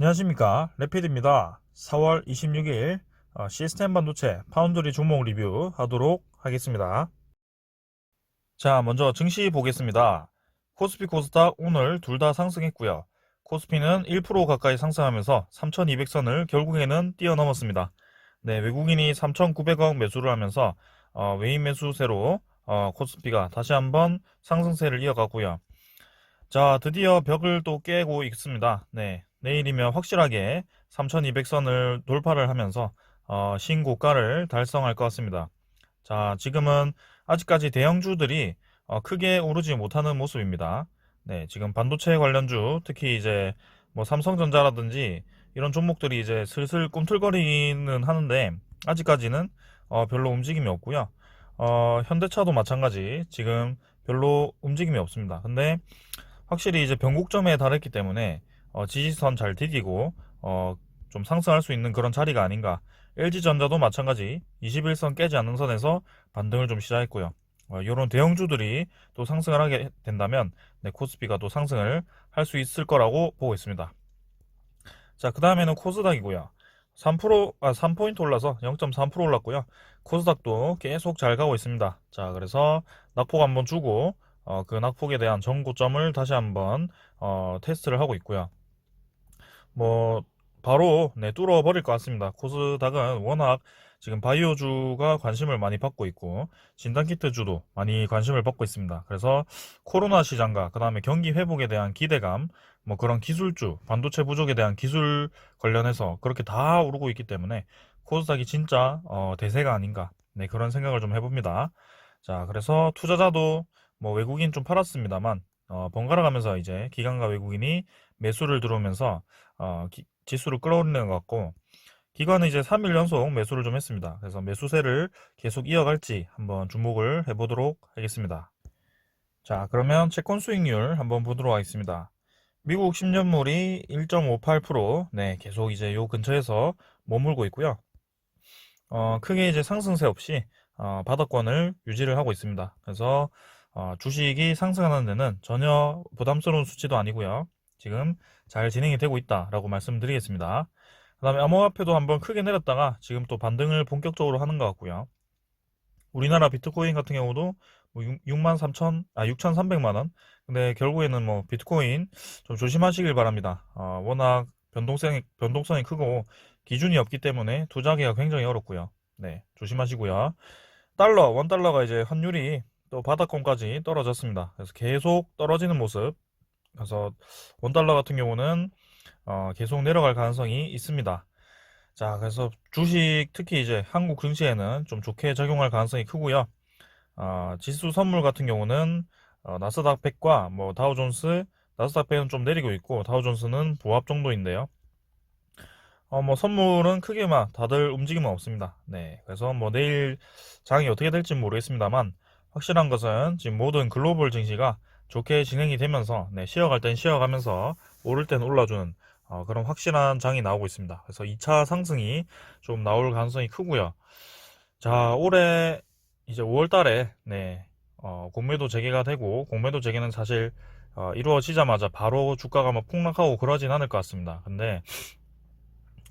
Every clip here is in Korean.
안녕하십니까, 레피드입니다. 4월 26일 시스템 반도체 파운드리 종목 리뷰 하도록 하겠습니다. 자, 먼저 증시 보겠습니다. 코스피 코스닥 오늘 둘 다 상승했고요. 코스피는 1% 가까이 상승하면서 3200선을 결국에는 뛰어넘었습니다. 네, 외국인이 3900억 매수를 하면서 외인 매수세로 코스피가 다시 한번 상승세를 이어갔고요. 자, 드디어 벽을 또 깨고 있습니다. 네, 내일이면 확실하게 3200선을 돌파를 하면서 신고가를 달성할 것 같습니다. 자, 지금은 아직까지 대형주들이 크게 오르지 못하는 모습입니다. 네, 지금 반도체 관련주, 특히 이제 뭐 삼성전자라든지 이런 종목들이 이제 슬슬 꿈틀거리는 하는데 아직까지는 별로 움직임이 없고요. 현대차도 마찬가지 지금 별로 움직임이 없습니다. 근데 확실히 이제 변곡점에 달했기 때문에 지지선 잘 디디고 좀 상승할 수 있는 그런 자리가 아닌가. LG전자도 마찬가지 21선 깨지 않는 선에서 반등을 좀 시작했고요. 이런 대형주들이 또 상승을 하게 된다면 네, 코스피가 또 상승을 할 수 있을 거라고 보고 있습니다. 자, 그 다음에는 코스닥이고요. 3포인트 올라서 0.3% 올랐고요. 코스닥도 계속 잘 가고 있습니다. 자, 그래서 낙폭 한번 주고 그 낙폭에 대한 전고점을 다시 한번 테스트를 하고 있고요. 뭐 바로 네, 뚫어버릴 것 같습니다. 코스닥은 워낙 지금 바이오주가 관심을 많이 받고 있고 진단키트주도 많이 관심을 받고 있습니다. 그래서 코로나 시장과 그 다음에 경기 회복에 대한 기대감, 뭐 그런 기술주, 반도체 부족에 대한 기술 관련해서 그렇게 다 오르고 있기 때문에 코스닥이 진짜 대세가 아닌가, 네, 그런 생각을 좀 해봅니다. 자, 그래서 투자자도 뭐 외국인 좀 팔았습니다만 번갈아 가면서 이제 기관과 외국인이 매수를 들어오면서 지수를 끌어올리는 것 같고, 기관은 이제 3일 연속 매수를 좀 했습니다. 그래서 매수세를 계속 이어갈지 한번 주목을 해보도록 하겠습니다. 자, 그러면 채권 수익률 한번 보도록 하겠습니다. 미국 10년물이 1.58%, 네, 계속 이제 요 근처에서 머물고 있고요. 크게 이제 상승세 없이 바닥권을 유지를 하고 있습니다. 그래서 주식이 상승하는 데는 전혀 부담스러운 수치도 아니고요. 지금 잘 진행이 되고 있다라고 말씀드리겠습니다. 그 다음에 암호화폐도 한번 크게 내렸다가 지금 또 반등을 본격적으로 하는 것 같고요. 우리나라 비트코인 같은 경우도 뭐 6,300만 원. 근데 결국에는 뭐 비트코인 좀 조심하시길 바랍니다. 워낙 변동성이 크고 기준이 없기 때문에 투자하기가 굉장히 어렵고요. 네, 조심하시고요. 원 달러가 이제 환율이 또 바닥권까지 떨어졌습니다. 그래서 계속 떨어지는 모습. 그래서 원 달러 같은 경우는 계속 내려갈 가능성이 있습니다. 자, 그래서 주식 특히 이제 한국 증시에는 좀 좋게 작용할 가능성이 크고요. 지수 선물 같은 경우는 나스닥 100과 뭐 다우존스, 나스닥 100은 좀 내리고 있고 다우존스는 보합 정도인데요. 뭐 선물은 크게 막 다들 움직임은 없습니다. 네, 그래서 뭐 내일 장이 어떻게 될지 모르겠습니다만 확실한 것은 지금 모든 글로벌 증시가 좋게 진행이 되면서 네, 쉬어갈 땐 쉬어가면서 오를 땐 올라주는 그런 확실한 장이 나오고 있습니다. 그래서 2차 상승이 좀 나올 가능성이 크고요. 자, 올해 이제 5월 달에 네, 공매도 재개가 되고 공매도 재개는 사실 이루어지자마자 바로 주가가 막 폭락하고 그러진 않을 것 같습니다. 근데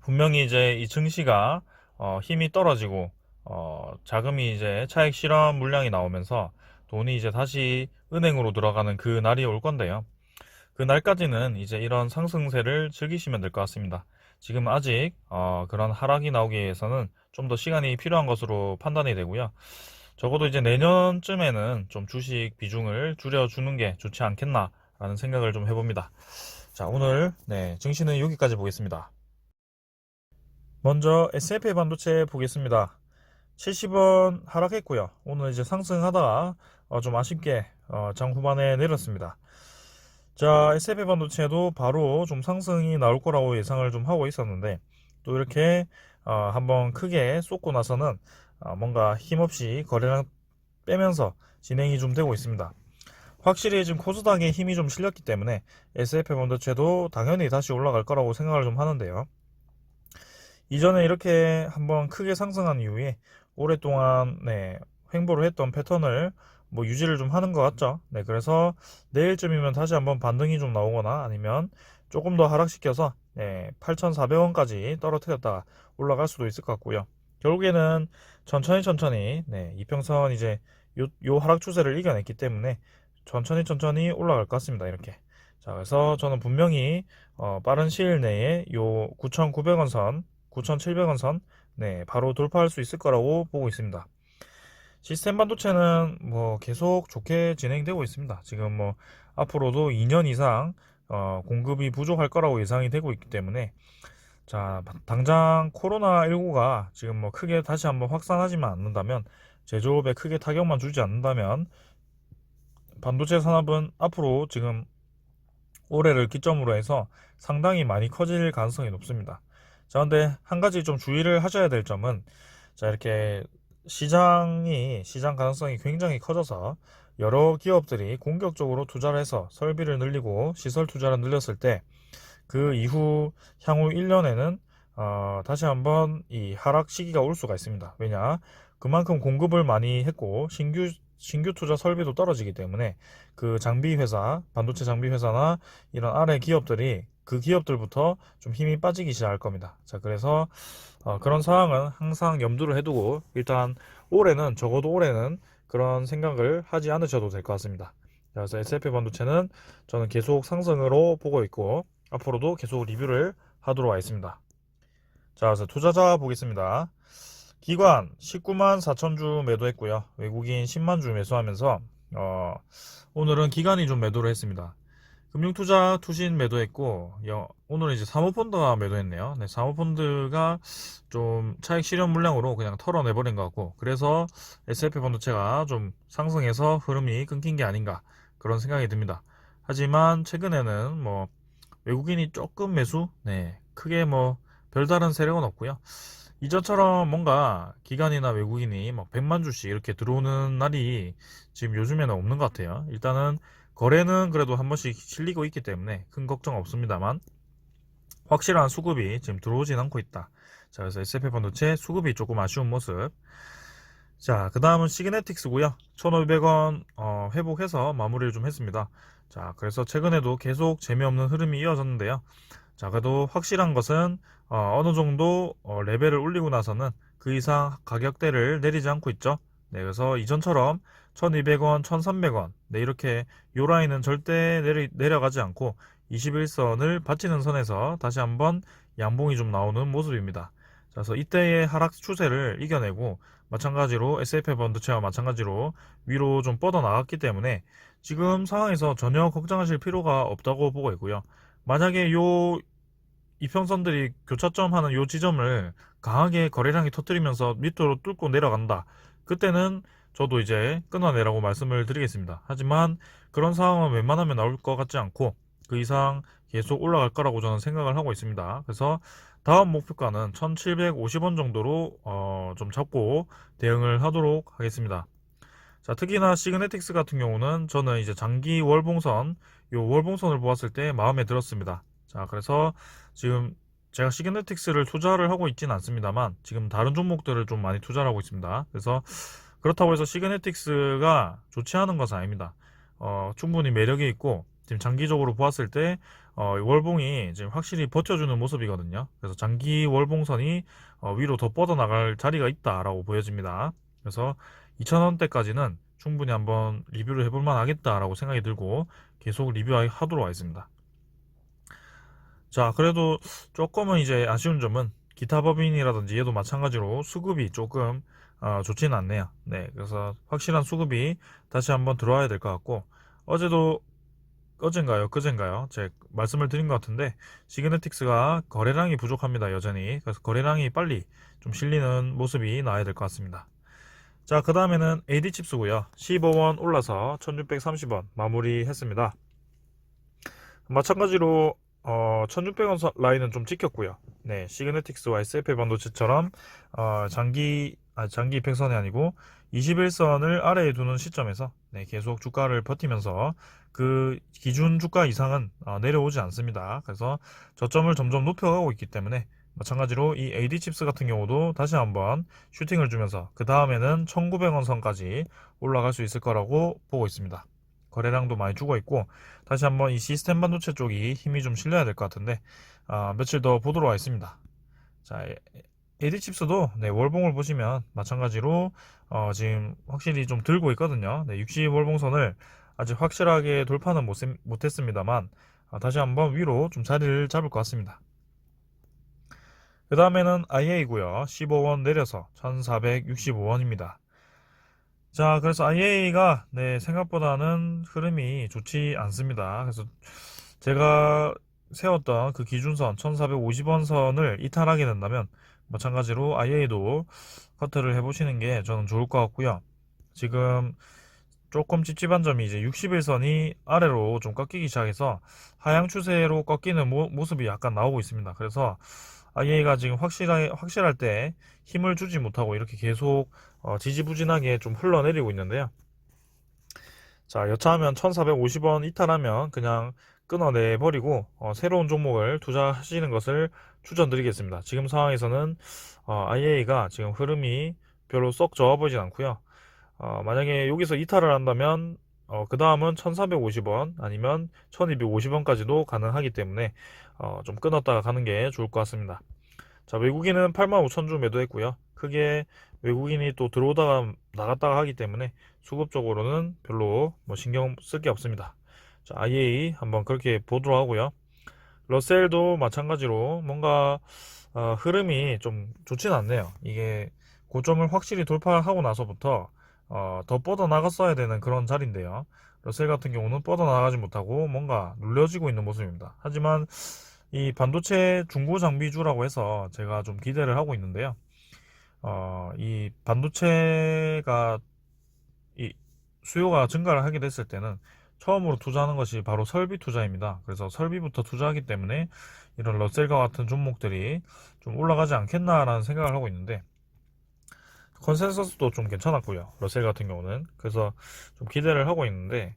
분명히 이제 이 증시가 힘이 떨어지고 자금이 이제 차익 실현 물량이 나오면서 돈이 이제 다시 은행으로 들어가는 그 날이 올 건데요. 그 날까지는 이제 이런 상승세를 즐기시면 될 것 같습니다. 지금 아직 그런 하락이 나오기 위해서는 좀 더 시간이 필요한 것으로 판단이 되고요. 적어도 이제 내년쯤에는 좀 주식 비중을 줄여주는 게 좋지 않겠나라는 생각을 좀 해봅니다. 자, 오늘 네, 증시는 여기까지 보겠습니다. 먼저 S&P 반도체 보겠습니다. 70원 하락했고요. 오늘 이제 상승하다가 좀 아쉽게 장 후반에 내렸습니다. 자, S&P 반도체도 바로 좀 상승이 나올 거라고 예상을 좀 하고 있었는데 또 이렇게 한번 크게 쏟고 나서는 뭔가 힘없이 거래량 빼면서 진행이 좀 되고 있습니다. 확실히 지금 코스닥에 힘이 좀 실렸기 때문에 S&P 반도체도 당연히 다시 올라갈 거라고 생각을 좀 하는데요. 이전에 이렇게 한번 크게 상승한 이후에 오랫동안 네, 횡보를 했던 패턴을 뭐 유지를 좀 하는 것 같죠. 네, 그래서 내일쯤이면 다시 한번 반등이 좀 나오거나 아니면 조금 더 하락시켜서 8,400원까지 떨어뜨렸다가 올라갈 수도 있을 것 같고요. 결국에는 천천히 이평선 이제 요 하락 추세를 이겨냈기 때문에 천천히 올라갈 것 같습니다. 이렇게. 자, 그래서 저는 분명히 빠른 시일 내에 요 9,900원 선, 9,700원 선 바로 돌파할 수 있을 거라고 보고 있습니다. 시스템 반도체는 뭐 계속 좋게 진행되고 있습니다. 지금 뭐 앞으로도 2년 이상 공급이 부족할 거라고 예상이 되고 있기 때문에 자, 당장 코로나19가 지금 뭐 크게 다시 한번 확산하지만 않는다면 제조업에 크게 타격만 주지 않는다면 반도체 산업은 앞으로 지금 올해를 기점으로 해서 상당히 많이 커질 가능성이 높습니다. 자, 근데 한 가지 좀 주의를 하셔야 될 점은 자, 이렇게 시장 가능성이 굉장히 커져서 여러 기업들이 공격적으로 투자를 해서 설비를 늘리고 시설 투자를 늘렸을 때 그 이후 향후 1년에는 다시 한번 이 하락 시기가 올 수가 있습니다. 왜냐? 그만큼 공급을 많이 했고 신규 투자 설비도 떨어지기 때문에 그 장비 회사, 반도체 장비 회사나 이런 아래 기업들이 그 기업들부터 좀 힘이 빠지기 시작할 겁니다. 자, 그래서 그런 상황은 항상 염두를 해두고 일단 적어도 올해는 그런 생각을 하지 않으셔도 될 것 같습니다. 그래서 SFP 반도체는 저는 계속 상승으로 보고 있고 앞으로도 계속 리뷰를 하도록 하겠습니다. 자, 그래서 투자자 보겠습니다. 기관 19만 4천 주 매도했고요. 외국인 10만 주 매수하면서 오늘은 기관이 좀 매도를 했습니다. 금융투자 투신 매도했고 오늘은 이제 사모펀드가 매도했네요. 네, 사모펀드가 좀 차익 실현 물량으로 그냥 털어내버린 것 같고 그래서 S&P 반도체가 좀 상승해서 흐름이 끊긴 게 아닌가 그런 생각이 듭니다. 하지만 최근에는 뭐 외국인이 조금 매수, 크게 뭐 별다른 세력은 없고요. 이전처럼 뭔가 기관이나 외국인이 막 100만 주씩 이렇게 들어오는 날이 지금 요즘에는 없는 것 같아요. 일단은 거래는 그래도 한 번씩 실리고 있기 때문에 큰 걱정 없습니다만 확실한 수급이 지금 들어오진 않고 있다. 자, 그래서 S&P 반도체 수급이 조금 아쉬운 모습. 자, 그 다음은 시그네틱스고요. 1,500원 회복해서 마무리를 좀 했습니다. 자, 그래서 최근에도 계속 재미없는 흐름이 이어졌는데요. 자, 그래도 확실한 것은 어느 정도 레벨을 올리고 나서는 그 이상 가격대를 내리지 않고 있죠. 네, 그래서 이전처럼 1200원, 1300원, 네, 이렇게 요 라인은 절대 내려가지 않고 21선을 받치는 선에서 다시 한번 양봉이 좀 나오는 모습입니다. 자, 그래서 이때의 하락 추세를 이겨내고 마찬가지로 S&P 반도체와 마찬가지로 위로 좀 뻗어 나갔기 때문에 지금 상황에서 전혀 걱정하실 필요가 없다고 보고 있고요. 만약에 요 이평선들이 교차점 하는 요 지점을 강하게 거래량이 터뜨리면서 밑으로 뚫고 내려간다. 그때는 저도 이제 끊어내라고 말씀을 드리겠습니다. 하지만 그런 상황은 웬만하면 나올 것 같지 않고 그 이상 계속 올라갈 거라고 저는 생각을 하고 있습니다. 그래서 다음 목표가는 1750원 정도로 좀 잡고 대응을 하도록 하겠습니다. 자, 특히나 시그네틱스 같은 경우는 저는 이제 장기 월봉선, 요 월봉선을 보았을 때 마음에 들었습니다. 자, 그래서 지금 제가 시그네틱스를 투자를 하고 있지는 않습니다만 지금 다른 종목들을 좀 많이 투자를 하고 있습니다. 그래서 그렇다고 해서 시그네틱스가 좋지 않은 것은 아닙니다. 충분히 매력이 있고 지금 장기적으로 보았을 때 월봉이 지금 확실히 버텨주는 모습이거든요. 그래서 장기 월봉선이 위로 더 뻗어나갈 자리가 있다라고 보여집니다. 그래서 2,000원대까지는 충분히 한번 리뷰를 해볼 만하겠다라고 생각이 들고 계속 리뷰하도록 하겠습니다. 자, 그래도 조금은 이제 아쉬운 점은 기타 법인이라든지 얘도 마찬가지로 수급이 조금 좋지는 않네요. 네, 그래서 확실한 수급이 다시 한번 들어와야 될 것 같고 어젠가요? 그젠가요? 제가 말씀을 드린 것 같은데 시그네틱스가 거래량이 부족합니다. 여전히. 그래서 거래량이 빨리 좀 실리는 모습이 나와야 될 것 같습니다. 자, 그 다음에는 AD칩스고요. 15원 올라서 1630원 마무리했습니다. 마찬가지로 1600원 라인은 좀 찍혔고요. 네, 시그네틱스와 SF 반도체처럼 장기 이평선이 아니고 21선을 아래에 두는 시점에서 계속 주가를 버티면서 그 기준 주가 이상은 내려오지 않습니다. 그래서 저점을 점점 높여가고 있기 때문에 마찬가지로 이 AD칩스 같은 경우도 다시 한번 슈팅을 주면서 그 다음에는 1900원 선까지 올라갈 수 있을 거라고 보고 있습니다. 거래량도 많이 죽어 있고, 다시 한번 이 시스템 반도체 쪽이 힘이 좀 실려야 될 것 같은데, 며칠 더 보도록 하겠습니다. 자, AD칩스도 네, 월봉을 보시면 마찬가지로 지금 확실히 좀 들고 있거든요. 네, 60 월봉선을 아직 확실하게 돌파는 못했습니다만, 다시 한번 위로 좀 자리를 잡을 것 같습니다. 그 다음에는 IA고요. 15원 내려서 1465원입니다. 자, 그래서 IA가 네, 생각보다는 흐름이 좋지 않습니다. 그래서 제가 세웠던 그 기준선 1450원 선을 이탈하게 된다면 마찬가지로 IA도 커트를 해보시는 게 저는 좋을 것 같고요. 지금 조금 찝찝한 점이 이제 60일선이 아래로 좀 꺾이기 시작해서 하향 추세로 꺾이는 모습이 약간 나오고 있습니다. 그래서 IA가 지금 확실할 때 힘을 주지 못하고 이렇게 계속 지지부진하게 좀 흘러내리고 있는데요. 자, 여차하면 1450원 이탈하면 그냥 끊어내 버리고 새로운 종목을 투자하시는 것을 추천드리겠습니다. 지금 상황에서는 IA가 지금 흐름이 별로 썩 좋아 보이진 않고요. 만약에 여기서 이탈을 한다면 그 다음은 1450원 아니면 1250원까지도 가능하기 때문에 좀 끊었다가 가는 게 좋을 것 같습니다. 자, 외국인은 85,000주 매도했고요. 크게 외국인이 또 들어오다가 나갔다가 하기 때문에 수급적으로는 별로 뭐 신경 쓸 게 없습니다. 자, IA 한번 그렇게 보도록 하고요. 러셀도 마찬가지로 뭔가 흐름이 좀 좋진 않네요. 이게 고점을 확실히 돌파하고 나서부터 더 뻗어나갔어야 되는 그런 자리인데요. 러셀 같은 경우는 뻗어나가지 못하고 뭔가 눌려지고 있는 모습입니다. 하지만 이 반도체 중고 장비주라고 해서 제가 좀 기대를 하고 있는데요. 이 반도체가 이 수요가 증가를 하게 됐을 때는 처음으로 투자하는 것이 바로 설비 투자입니다. 그래서 설비부터 투자하기 때문에 이런 러셀과 같은 종목들이 좀 올라가지 않겠나라는 생각을 하고 있는데, 컨센서스도 좀 괜찮았고요. 러셀 같은 경우는. 그래서 좀 기대를 하고 있는데,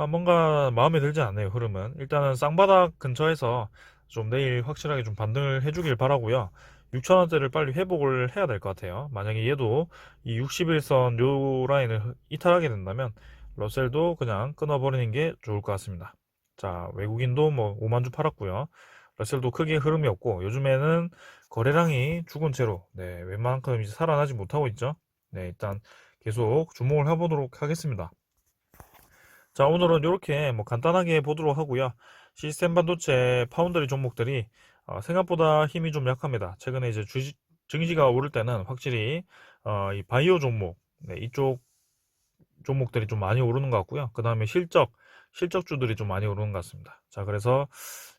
뭔가 마음에 들지 않네요, 흐름은. 일단은 쌍바닥 근처에서 좀 내일 확실하게 좀 반등을 해주길 바라고요. 6천원대를 빨리 회복을 해야 될 것 같아요. 만약에 얘도 이 61선 요 라인을 이탈하게 된다면 러셀도 그냥 끊어버리는 게 좋을 것 같습니다. 자, 외국인도 뭐 5만 주 팔았고요. 러셀도 크게 흐름이 없고 요즘에는 거래량이 죽은 채로 네, 웬만큼 이제 살아나지 못하고 있죠. 네, 일단 계속 주목을 해보도록 하겠습니다. 자, 오늘은 이렇게 뭐 간단하게 보도록 하고요. 시스템 반도체 파운드리 종목들이 생각보다 힘이 좀 약합니다. 최근에 이제 증시가 오를 때는 확실히 이 바이오 종목, 네, 이쪽 종목들이 좀 많이 오르는 것 같고요. 그 다음에 실적주들이 좀 많이 오르는 것 같습니다. 자, 그래서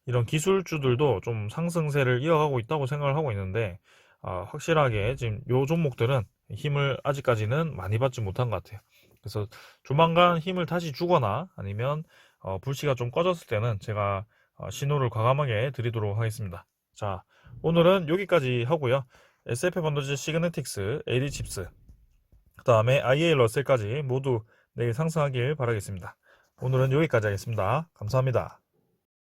이런 기술주들도 좀 상승세를 이어가고 있다고 생각을 하고 있는데, 확실하게 지금 요 종목들은 힘을 아직까지는 많이 받지 못한 것 같아요. 그래서 조만간 힘을 다시 주거나 아니면 불씨가 좀 꺼졌을 때는 제가 신호를 과감하게 드리도록 하겠습니다. 자, 오늘은 여기까지 하고요. SF 반도체 시그네틱스, AD칩스, 그 다음에 IA 러셀까지 모두 내일 상승하길 바라겠습니다. 오늘은 여기까지 하겠습니다. 감사합니다.